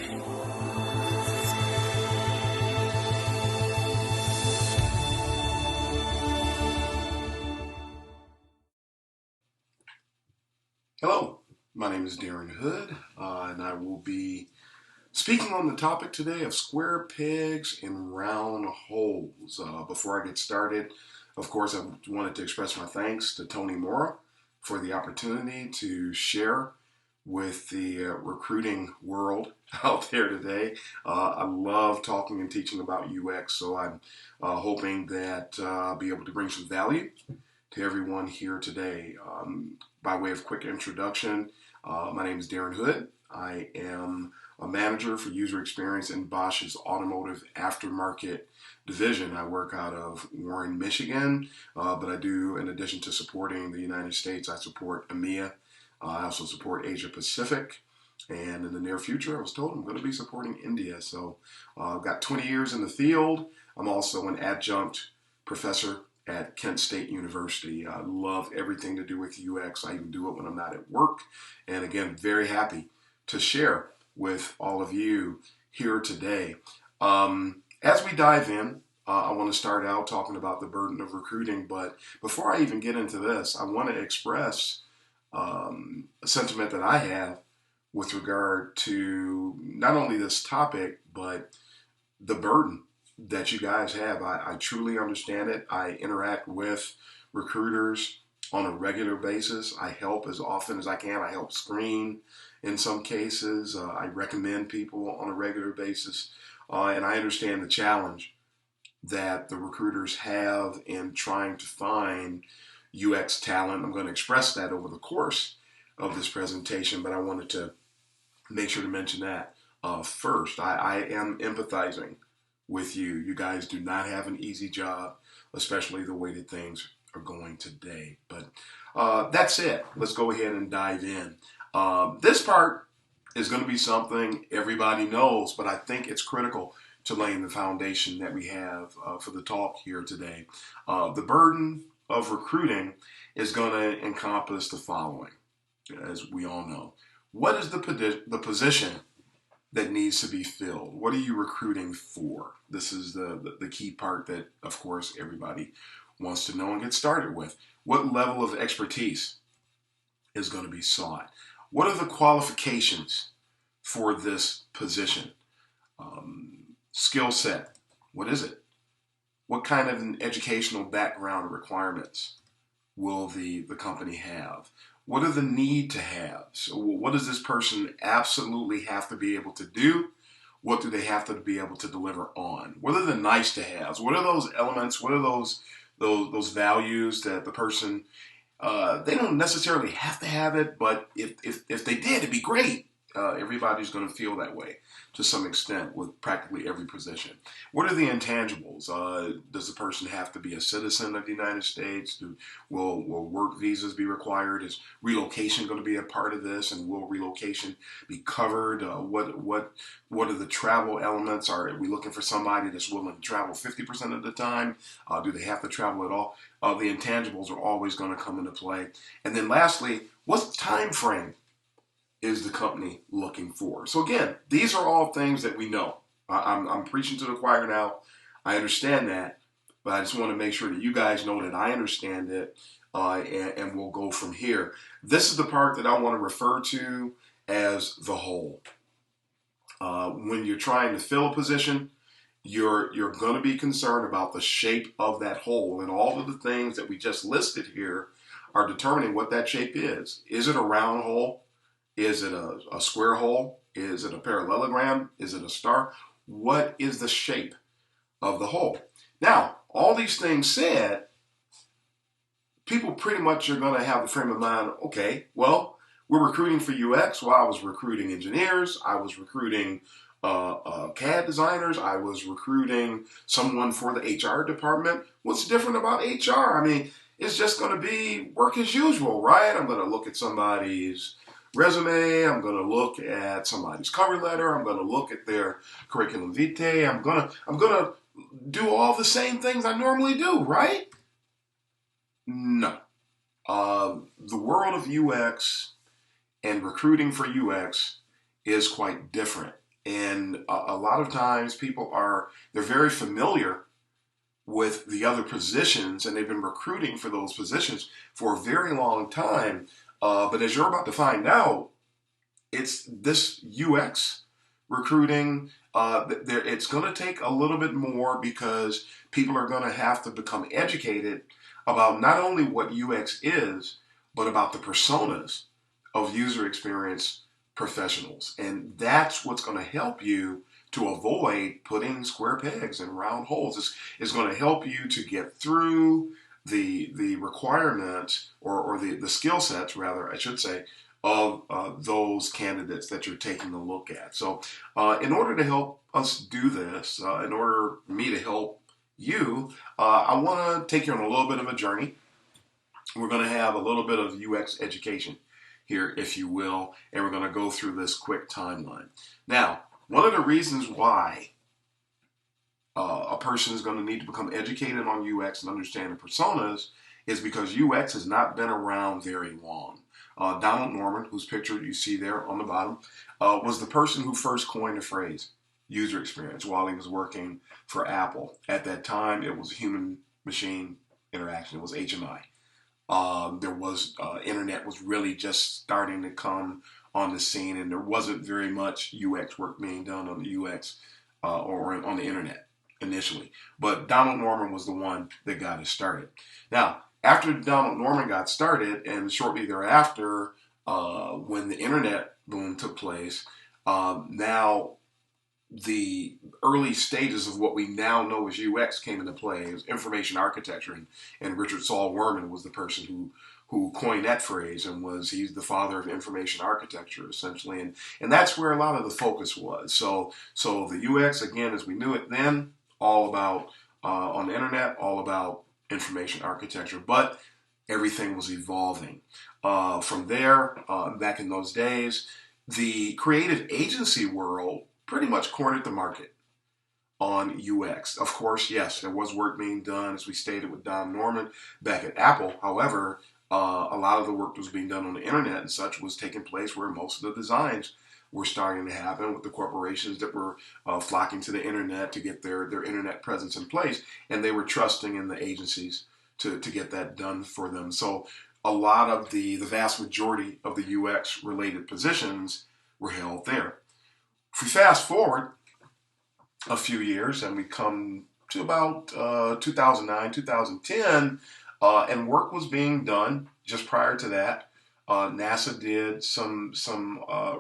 Hello, my name is Darren Hood, and I will be speaking on the topic today of square pegs in round holes. Before I get started, of course, I wanted to express my thanks to Tony Mora for the opportunity to share with the recruiting world out there today. I love talking and teaching about UX, so I'm hoping that I'll be able to bring some value to everyone here today. By way of quick introduction, my name is Darren Hood. I am a manager for user experience in Bosch's automotive aftermarket division. I work out of Warren, Michigan, but I do, in addition to supporting the United States, I support EMEA. I also support Asia Pacific. And in the near future, I was told I'm going to be supporting India. So I've got 20 years in the field. I'm also an adjunct professor at Kent State University. I love everything to do with UX. I even do it when I'm not at work. And again, very happy to share with all of you here today. As we dive in, I want to start out talking about the burden of recruiting. But before I even get into this, I want to express a sentiment that I have with regard to not only this topic, but the burden that you guys have. I truly understand it. I interact with recruiters on a regular basis. I help as often as I can. I help screen in some cases. I recommend people on a regular basis. And I understand the challenge that the recruiters have in trying to find UX talent. I'm going to express that over the course of this presentation, but I wanted to make sure to mention that first. I am empathizing with you. You guys do not have an easy job, especially the way that things are going today. But that's it. Let's go ahead and dive in. This part is going to be something everybody knows, but I think it's critical to laying the foundation that we have for the talk here today. The burden of recruiting is going to encompass the following, as we all know. What is the position that needs to be filled? What are you recruiting for? This is the key part that, of course, everybody wants to know and get started with. What level of expertise is going to be sought? What are the qualifications for this position? Skill set, what is it? What kind of an educational background requirements will the company have? What are the need to have? So what does this person absolutely have to be able to do? What do they have to be able to deliver on? What are the nice to haves? What are those elements? What are those values that the person, they don't necessarily have to have it, but if they did, it'd be great. Everybody's going to feel that way to some extent with practically every position. What are the intangibles? Does the person have to be a citizen of the United States? Will work visas be required? Is relocation going to be a part of this? And will relocation be covered? What are the travel elements? Are we looking for somebody that's willing to travel 50% of the time? Do they have to travel at all? The intangibles are always going to come into play. And then lastly, what time frame is the company looking for? So again, these are all things that we know. I'm preaching to the choir now. I understand that, but I just want to make sure that you guys know that I understand it, and we'll go from here. This is the part that I want to refer to as the whole. When you're trying to fill a position, you're going to be concerned about the shape of that hole, and all of the things that we just listed here are determining what that shape is. Is it a round hole? Is it a square hole? Is it a parallelogram? Is it a star? What is the shape of the hole? Now, all these things said, people pretty much are going to have the frame of mind, okay, well, we're recruiting for UX. Well, I was recruiting engineers. I was recruiting CAD designers. I was recruiting someone for the HR department. What's different about HR? I mean, it's just going to be work as usual, right? I'm going to look at somebody's resume. I'm going to look at somebody's cover letter. I'm going to look at their curriculum vitae. I'm going to do all the same things I normally do, right? No. The world of UX and recruiting for UX is quite different. And a lot of times they're very familiar with the other positions, and they've been recruiting for those positions for a very long time. But as you're about to find out, it's this UX recruiting. It's going to take a little bit more because people are going to have to become educated about not only what UX is, but about the personas of user experience professionals. And that's what's going to help you to avoid putting square pegs in round holes. It's going to help you to get through the requirements or the skill sets, rather, I should say, of those candidates that you're taking a look at. So in order to help us do this, in order for me to help you, I want to take you on a little bit of a journey. We're going to have a little bit of UX education here, if you will, and we're going to go through this quick timeline. Now, one of the reasons why a person is going to need to become educated on UX and understand the personas is because UX has not been around very long. Donald Norman, whose picture you see there on the bottom, was the person who first coined the phrase user experience while he was working for Apple. At that time, it was human-machine interaction. It was HMI. Internet was really just starting to come on the scene, and there wasn't very much UX work being done on the UX or on the internet initially. But Donald Norman was the one that got it started. Now, after Donald Norman got started, and shortly thereafter, when the internet boom took place, now the early stages of what we now know as UX came into play. It was information architecture, and Richard Saul Wurman was the person who coined that phrase, and he's the father of information architecture, essentially, and that's where a lot of the focus was. So the UX, again, as we knew it then, all about on the internet, all about information architecture, but everything was evolving. From there, back in those days, the creative agency world pretty much cornered the market on UX. Of course, yes, there was work being done, as we stated, with Don Norman back at Apple. However, a lot of the work that was being done on the internet and such was taking place where most of the designs were starting to happen with the corporations that were flocking to the internet to get their internet presence in place, and they were trusting in the agencies to get that done for them. So a lot of the vast majority of the UX related positions were held there. If we fast forward a few years and we come to about 2009, 2010, and work was being done just prior to that. NASA did some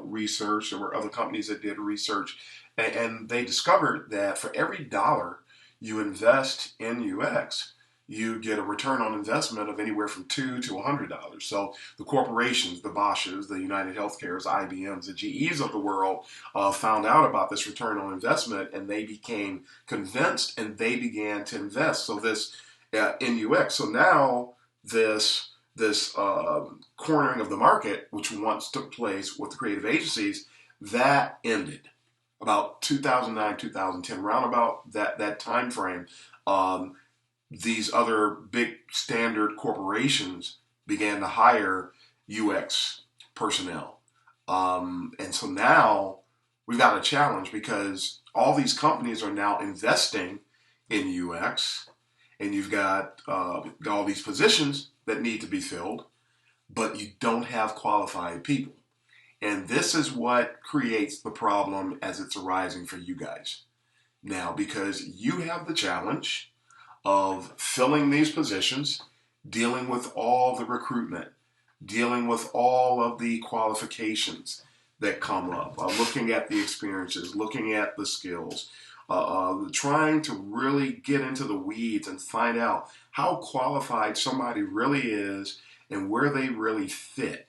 research. There were other companies that did research, and they discovered that for every dollar you invest in UX, you get a return on investment of anywhere from $2 to $100. So the corporations, the Bosches, the United Healthcares, IBMs, the GEs of the world found out about this return on investment, and they became convinced, and they began to invest. So this in UX. So now this cornering of the market, which once took place with the creative agencies, that ended about 2009, 2010, round about that time frame. These other big standard corporations began to hire UX personnel. And so now we've got a challenge because all these companies are now investing in UX, and you've got all these positions that need to be filled, but you don't have qualified people. And this is what creates the problem as it's arising for you guys now, because you have the challenge of filling these positions, dealing with all the recruitment, dealing with all of the qualifications that come up, looking at the experiences, looking at the skills, trying to really get into the weeds and find out how qualified somebody really is and where they really fit.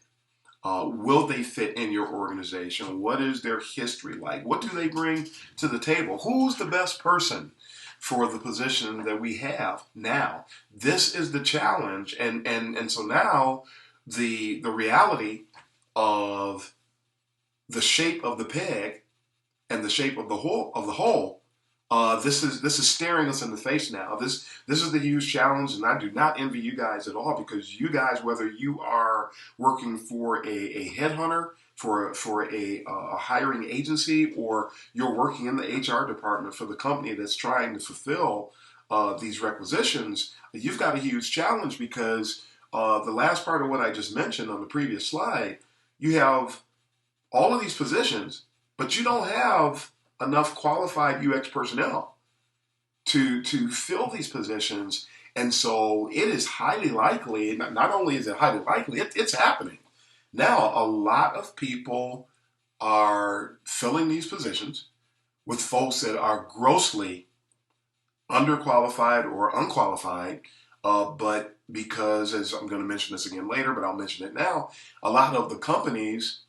Will they fit in your organization? What is their history like? What do they bring to the table? Who's the best person for the position that we have now? This is the challenge, and so now the reality of the shape of the peg and the shape of the hole. This is staring us in the face now. This is the huge challenge, and I do not envy you guys at all, because you guys, whether you are working for a headhunter, for a hiring agency, or you're working in the HR department for the company that's trying to fulfill these requisitions, you've got a huge challenge because the last part of what I just mentioned on the previous slide, you have all of these positions, but you don't have enough qualified UX personnel to fill these positions. And so it is highly likely, not only is it highly likely, it's happening. Now, a lot of people are filling these positions with folks that are grossly underqualified or unqualified, but because, as I'm going to mention this again later, but I'll mention it now, a lot of the companies,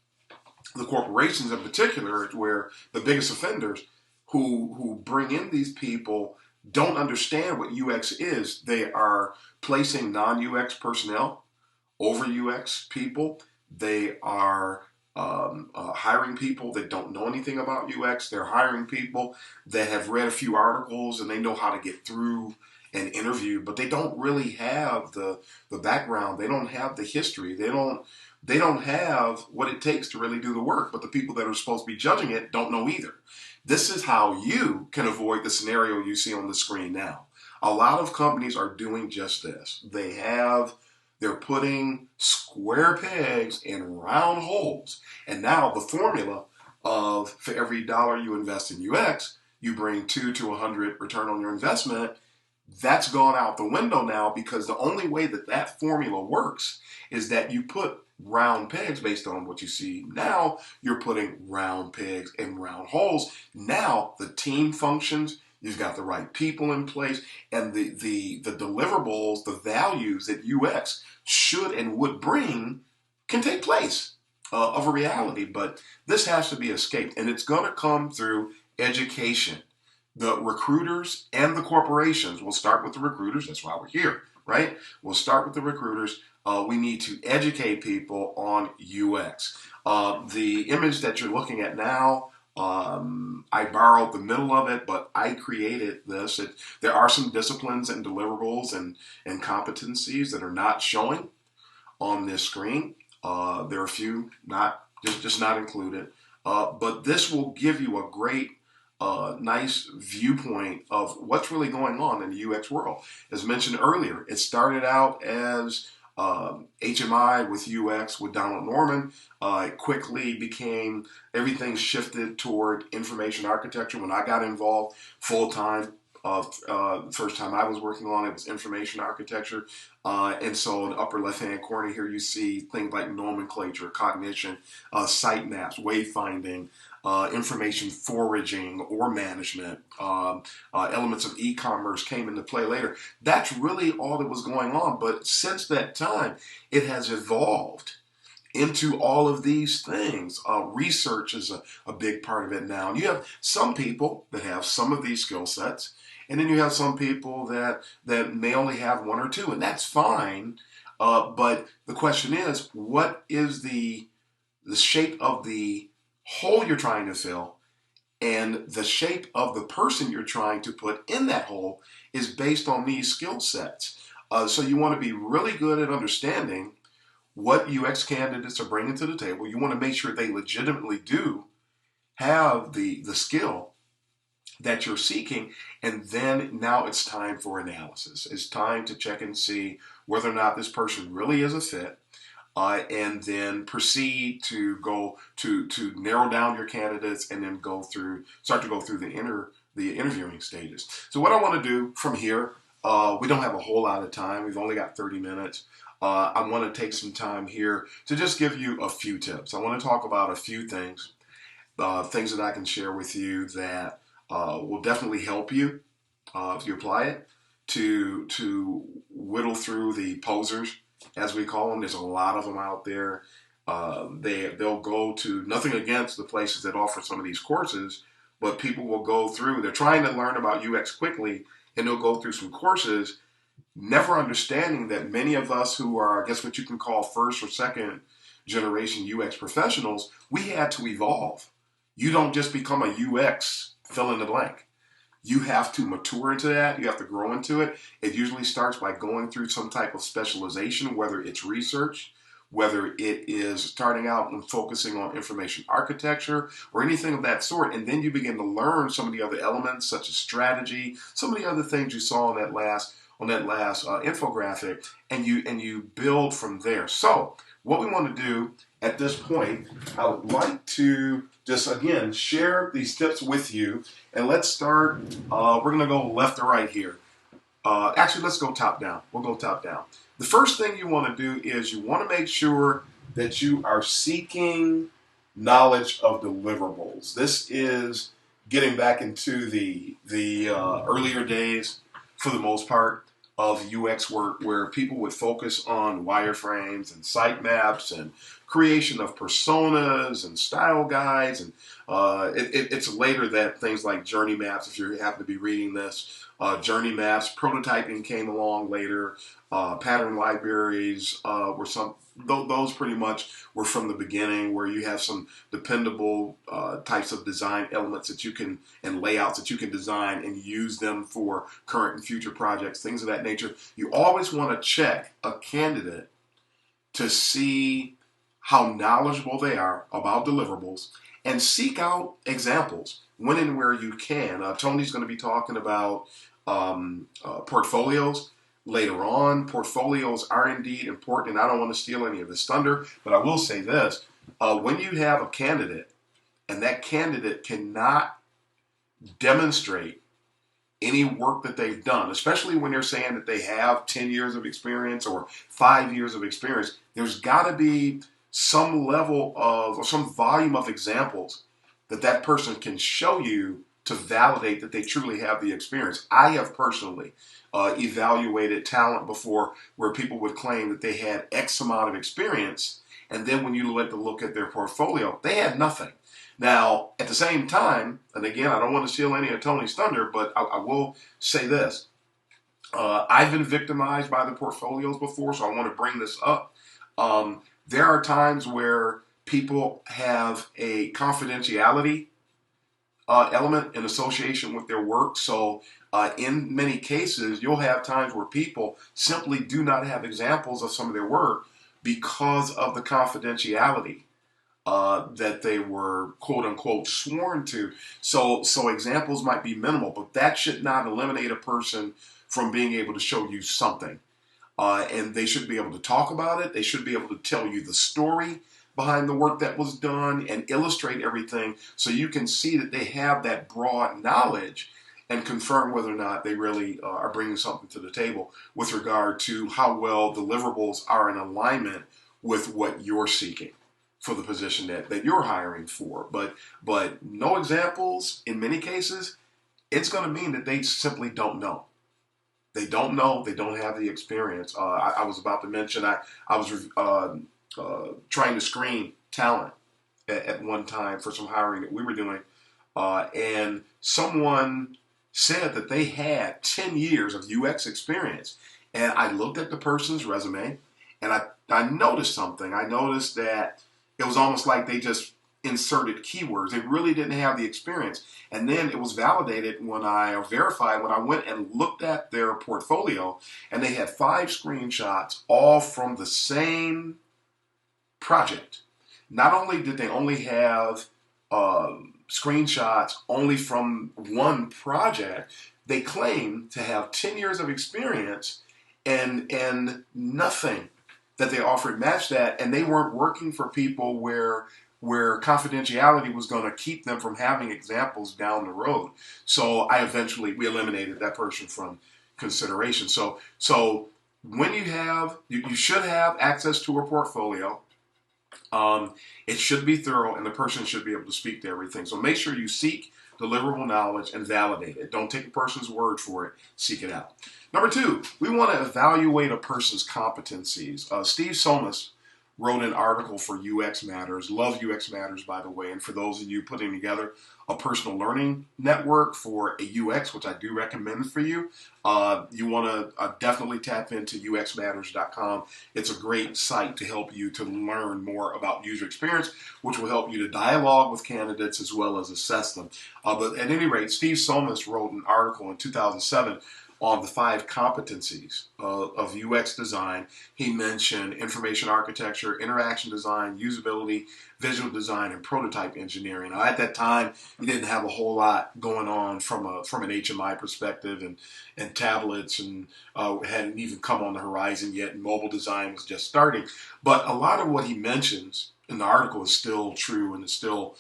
the corporations in particular, where the biggest offenders who bring in these people don't understand what UX is. They are placing non-UX personnel over UX people. They are hiring people that don't know anything about UX. They're hiring people that have read a few articles and they know how to get through an interview, but they don't really have the background. They don't have the history. They don't have what it takes to really do the work, but the people that are supposed to be judging it don't know either. This is how you can avoid the scenario you see on the screen now. A lot of companies are doing just this. They're putting square pegs in round holes. And now the formula of for every dollar you invest in UX, you bring 2 to 100 return on your investment. That's gone out the window now, because the only way that formula works is that you put round pegs based on what you see now. You're putting round pegs in round holes. Now the team functions. You've got the right people in place, and the deliverables, the values that UX should and would bring can take place of a reality. But this has to be escaped, and it's going to come through education. The recruiters and the corporations, we'll start with the recruiters. That's why we're here, right? We'll start with the recruiters. We need to educate people on UX. The image that you're looking at now, I borrowed the middle of it, but I created this. There are some disciplines and deliverables and competencies that are not showing on this screen. There are a few just not included, but this will give you a great nice viewpoint of what's really going on in the UX world. As mentioned earlier, it started out as HMI with UX with Donald Norman. It quickly became, everything shifted toward information architecture. When I got involved full time, the first time I was working on it was information architecture. And so in the upper left hand corner here, you see things like nomenclature, cognition, site maps, wayfinding, information foraging or management, elements of e-commerce came into play later. That's really all that was going on. But since that time, it has evolved into all of these things. Research is a big part of it now. And you have some people that have some of these skill sets, and then you have some people that may only have one or two, and that's fine. But the question is, what is the shape of the hole you're trying to fill, and the shape of the person you're trying to put in that hole is based on these skill sets. So you want to be really good at understanding what UX candidates are bringing to the table. You want to make sure they legitimately do have the skill that you're seeking, and then now it's time for analysis. It's time to check and see whether or not this person really is a fit. And then proceed to go to narrow down your candidates, and then start to go through the interviewing stages. So what I want to do from here, we don't have a whole lot of time. We've only got 30 minutes. I want to take some time here to just give you a few tips. I want to talk about a few things that I can share with you that will definitely help you if you apply it to whittle through the posers, as we call them. There's a lot of them out there. They'll go to, nothing against the places that offer some of these courses, but people will go through, they're trying to learn about UX quickly, and they'll go through some courses, never understanding that many of us who are, I guess what you can call first or second generation UX professionals, we had to evolve. You don't just become a UX fill in the blank. You have to mature into that. You have to grow into it. It usually starts by going through some type of specialization, whether it's research, whether it is starting out and focusing on information architecture or anything of that sort. And then you begin to learn some of the other elements, such as strategy, some of the other things you saw on that last infographic, and you build from there. So what we want to do at this point, I would like to just again share these tips with you, and let's start. We're going to go left to right here. Actually, let's go top down. We'll go top down. The first thing you want to do is you want to make sure that you are seeking knowledge of deliverables. This is getting back into the earlier days, for the most part, of UX work, where people would focus on wireframes and sitemaps and creation of personas and style guides. And it's later that things like journey maps, if you happen to be reading this, journey maps, prototyping came along later. Pattern libraries were those pretty much were from the beginning, where you have some dependable types of design elements that you can, and layouts that you can design and use them for current and future projects, things of that nature. You always want to check a candidate to see how knowledgeable they are about deliverables, and seek out examples when and where you can. Tony's going to be talking about portfolios later on. Portfolios are indeed important, and I don't want to steal any of this thunder, but I will say this. When you have a candidate and that candidate cannot demonstrate any work that they've done, especially when they're saying that they have 10 years of experience or 5 years of experience, there's got to be some level of, or some volume of examples that person can show you to validate that they truly have the experience. I have personally evaluated talent before, where people would claim that they had X amount of experience, and then when you look at their portfolio, they had nothing. Now, at the same time, and again, I don't want to steal any of Tony's thunder, but I will say this. I've been victimized by the portfolios before, so I want to bring this up. There are times where people have a confidentiality element in association with their work. So in many cases, you'll have times where people simply do not have examples of some of their work because of the confidentiality that they were, quote unquote, sworn to. So examples might be minimal, but that should not eliminate a person from being able to show you something. And they should be able to talk about it. They should be able to tell you the story behind the work that was done and illustrate everything, so you can see that they have that broad knowledge, and confirm whether or not they really are bringing something to the table with regard to how well deliverables are in alignment with what you're seeking for the position that you're hiring for. But no examples, in many cases, it's going to mean that they simply don't know. They don't know. They don't have the experience. I was about to mention I was trying to screen talent at one time for some hiring that we were doing, and someone said that they had 10 years of UX experience. And I looked at the person's resume, and I noticed something. I noticed that it was almost like they just inserted keywords. They really didn't have the experience. And then it was validated verified when I went and looked at their portfolio, and they had 5 screenshots, all from the same project. Not only did they only have screenshots only from one project, they claimed to have 10 years of experience, and nothing that they offered matched that, and they weren't working for people where confidentiality was going to keep them from having examples down the road. So we eliminated that person from consideration. So when you should have access to a portfolio. It should be thorough, and the person should be able to speak to everything. So make sure you seek deliverable knowledge and validate it. Don't take a person's word for it. Seek it out. Number 2, we want to evaluate a person's competencies. Steve Somas wrote an article for UX Matters. Love UX Matters, by the way. And for those of you putting together a personal learning network for a UX, which I do recommend for you, you want to definitely tap into uxmatters.com. It's a great site to help you to learn more about user experience, which will help you to dialogue with candidates as well as assess them. But at any rate, Steve Somas wrote an article in 2007 on the 5 competencies of UX design. He mentioned information architecture, interaction design, usability, visual design, and prototype engineering. Now, at that time, you didn't have a whole lot going on from an HMI perspective, and tablets and hadn't even come on the horizon yet, and mobile design was just starting. But a lot of what he mentions in the article is still true, and it's still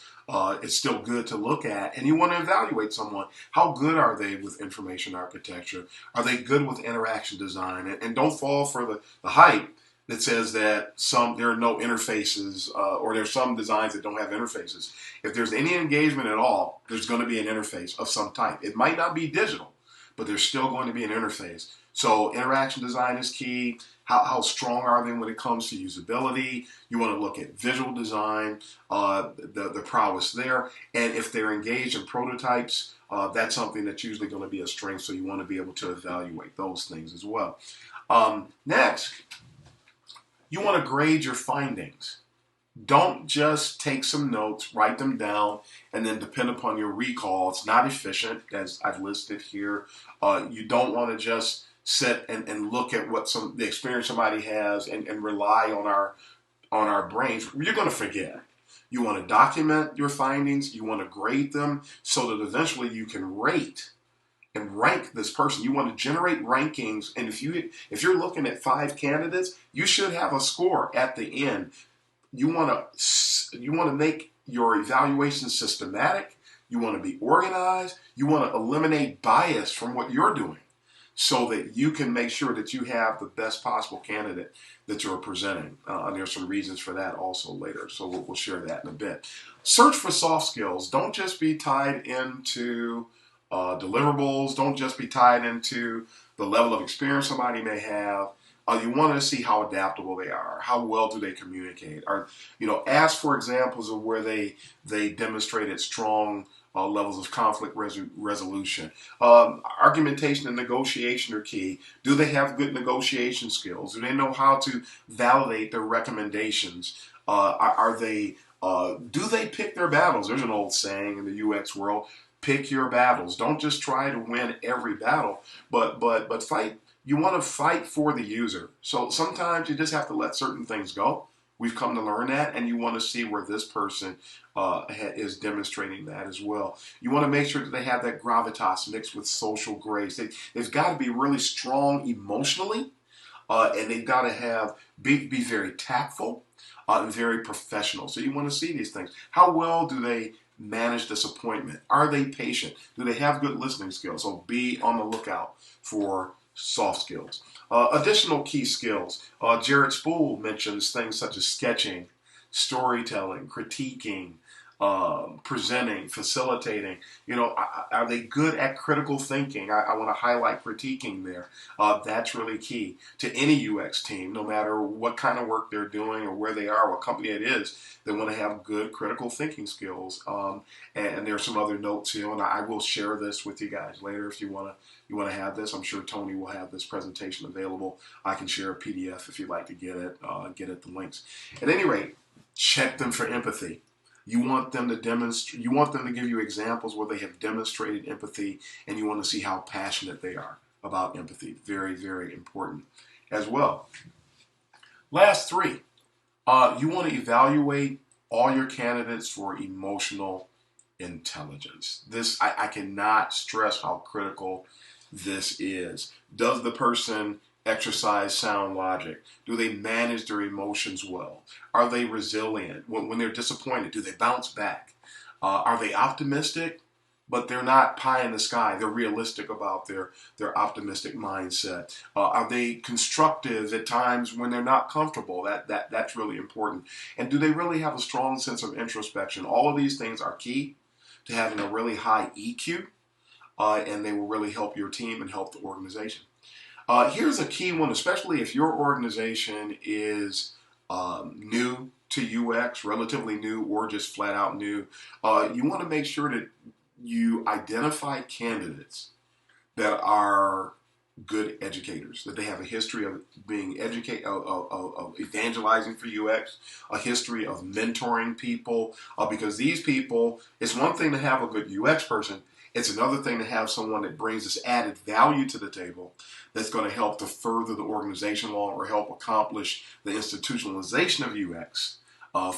good to look at. And you want to evaluate someone. How good are they with information architecture? Are they good with interaction design? And don't fall for the hype that says that there are no interfaces, or there's some designs that don't have interfaces. If there's any engagement at all, there's going to be an interface of some type. It might not be digital, but there's still going to be an interface. So interaction design is key. How strong are they when it comes to usability? You want to look at visual design, the prowess there. And if they're engaged in prototypes, that's something that's usually going to be a strength. So you want to be able to evaluate those things as well. Next, you want to grade your findings. Don't just take some notes, write them down, and then depend upon your recall. It's not efficient, as I've listed here. You don't want to just sit and look at what the experience somebody has and rely on our brains. You're going to forget. You want to document your findings. You want to grade them so that eventually you can rate and rank this person. You want to generate rankings, and if you're looking at 5 candidates, you should have a score at the end. You want to make your evaluation systematic. You want to be organized. You want to eliminate bias from what you're doing, so that you can make sure that you have the best possible candidate that you're presenting. And there's some reasons for that also later, so we'll share that in a bit. Search for soft skills. Don't just be tied into deliverables. Don't just be tied into the level of experience somebody may have. You want to see how adaptable they are. How well do they communicate? Ask for examples of where they demonstrated strong levels of conflict resolution. Argumentation and negotiation are key. Do they have good negotiation skills? Do they know how to validate their recommendations? Do they pick their battles? There's an old saying in the UX world: pick your battles. Don't just try to win every battle, but fight. You want to fight for the user. So sometimes you just have to let certain things go. We've come to learn that, and you want to see where this person is demonstrating that as well. You want to make sure that they have that gravitas mixed with social grace. They've got to be really strong emotionally, and they've got to be very tactful and very professional. So you want to see these things. How well do they manage disappointment? Are they patient? Do they have good listening skills? So be on the lookout for soft skills. Additional key skills. Jared Spool mentions things such as sketching, storytelling, critiquing, presenting, facilitating. Are they good at critical thinking? I want to highlight critiquing there. That's really key to any UX team, no matter what kind of work they're doing or where they are, what company it is. They want to have good critical thinking skills. And there's some other notes here, and I will share this with you guys later if you want to have this. I'm sure Tony will have this presentation available. I can share a PDF if you'd like to get it the links. At any rate, check them for empathy. You want them to demonstrate. You want them to give you examples where they have demonstrated empathy, and you want to see how passionate they are about empathy. Very, very important as well. Last 3, you want to evaluate all your candidates for emotional intelligence. This, I cannot stress how critical this is. Does the person exercise sound logic? Do they manage their emotions well? Are they resilient? When they're disappointed, do they bounce back? Are they optimistic, but they're not pie in the sky? They're realistic about their optimistic mindset. Are they constructive at times when they're not comfortable? That's really important. And do they really have a strong sense of introspection? All of these things are key to having a really high EQ, and they will really help your team and help the organization. Here's a key one, especially if your organization is new to UX, relatively new, or just flat out new. You want to make sure that you identify candidates that are good educators, that they have a history of being of evangelizing for UX, a history of mentoring people, because these people, it's one thing to have a good UX person, it's another thing to have someone that brings this added value to the table that's going to help to further the organization along or help accomplish the institutionalization of UX.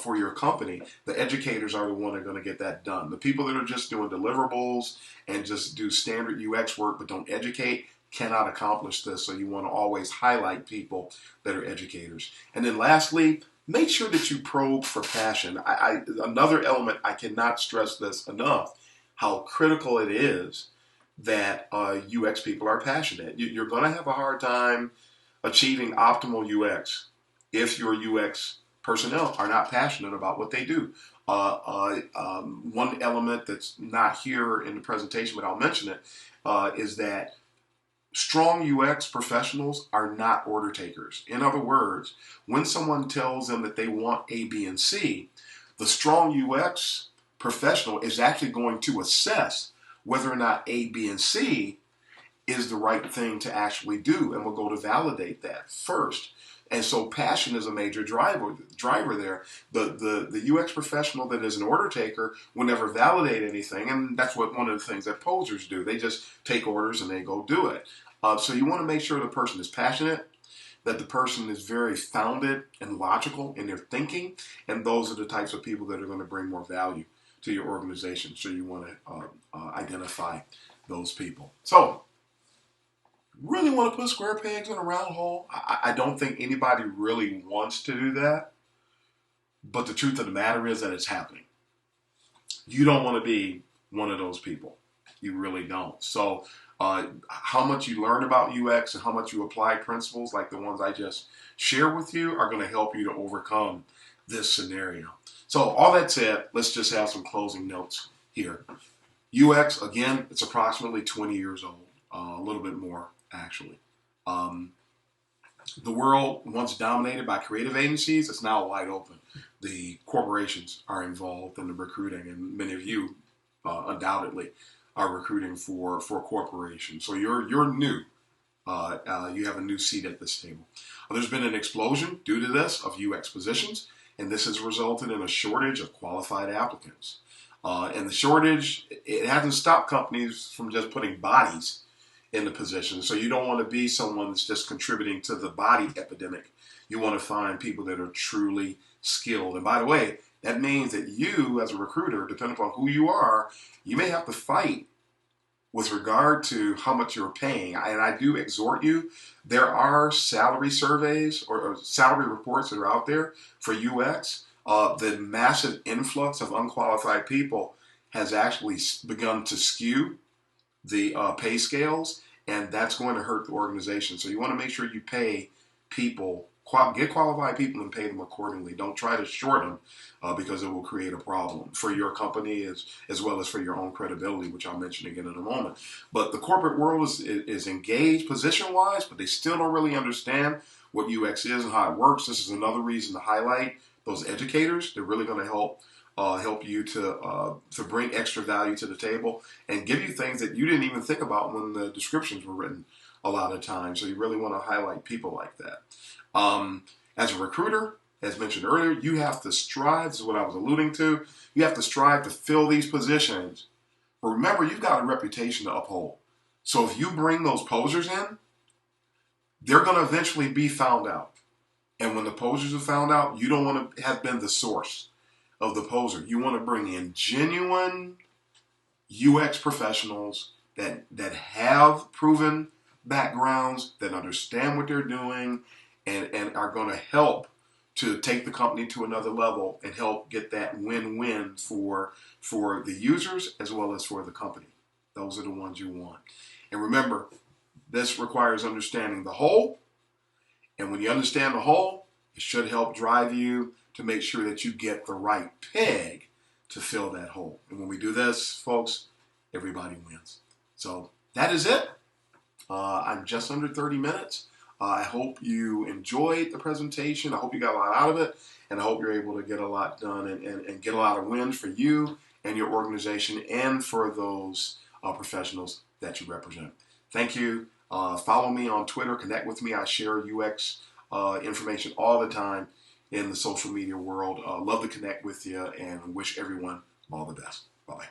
For your company, the educators are the one that are going to get that done. The people that are just doing deliverables and just do standard UX work but don't educate cannot accomplish this. So you want to always highlight people that are educators. And then lastly, make sure that you probe for passion. Another element, I cannot stress this enough, how critical it is that UX people are passionate. You're going to have a hard time achieving optimal UX if your UX personnel are not passionate about what they do. One element that's not here in the presentation, but I'll mention it, is that strong UX professionals are not order takers. In other words, when someone tells them that they want A, B, and C, the strong UX professional is actually going to assess whether or not A, B, and C is the right thing to actually do, and we'll go to validate that first. And so passion is a major driver there. The UX professional that is an order taker will never validate anything, and that's what one of the things that posers do. They just take orders and they go do it. So you want to make sure the person is passionate, that the person is very founded and logical in their thinking, and those are the types of people that are going to bring more value to your organization. So you want to identify those people. So really want to put square pegs in a round hole? I don't think anybody really wants to do that. But the truth of the matter is that it's happening. You don't want to be one of those people. You really don't. So how much you learn about UX and how much you apply principles like the ones I just shared with you are going to help you to overcome this scenario. So all that said, let's just have some closing notes here. UX, again, it's approximately 20 years old, a little bit more actually. The world, once dominated by creative agencies, it's now wide open. The corporations are involved in the recruiting, and many of you undoubtedly are recruiting for corporations. So you're new. You have a new seat at this table. There's been an explosion due to this of UX positions, and this has resulted in a shortage of qualified applicants. And the shortage, it hasn't stopped companies from just putting bodies in the position. So you don't want to be someone that's just contributing to the body epidemic. You want to find people that are truly skilled. And by the way, that means that you, as a recruiter, depending upon who you are, you may have to fight with regard to how much you're paying. And I do exhort you, there are salary surveys or salary reports that are out there for UX. The massive influx of unqualified people has actually begun to skew the pay scales, and that's going to hurt the organization. So you want to make sure you pay people, get qualified people and pay them accordingly. Don't try to short them because it will create a problem for your company as well as for your own credibility, which I'll mention again in a moment. But the corporate world is engaged position-wise, but they still don't really understand what UX is and how it works. This is another reason to highlight those educators. They're really going to help you to bring extra value to the table and give you things that you didn't even think about when the descriptions were written a lot of times. So you really want to highlight people like that. As a recruiter, as mentioned earlier, you have to strive, this is what I was alluding to, you have to strive to fill these positions. But remember, you've got a reputation to uphold. So if you bring those posers in, they're going to eventually be found out. And when the posers are found out, you don't want to have been the source of the poser. You want to bring in genuine UX professionals that have proven backgrounds, that understand what they're doing, and are going to help to take the company to another level and help get that win-win for the users as well as for the company. Those are the ones you want. And remember, this requires understanding the whole. And when you understand the whole, it should help drive you to make sure that you get the right peg to fill that hole. And when we do this, folks, everybody wins. So that is it. I'm just under 30 minutes. I hope you enjoyed the presentation. I hope you got a lot out of it. And I hope you're able to get a lot done and get a lot of wins for you and your organization and for those professionals that you represent. Thank you. Follow me on Twitter. Connect with me. I share UX information all the time in the social media world. Love to connect with you and wish everyone all the best. Bye-bye.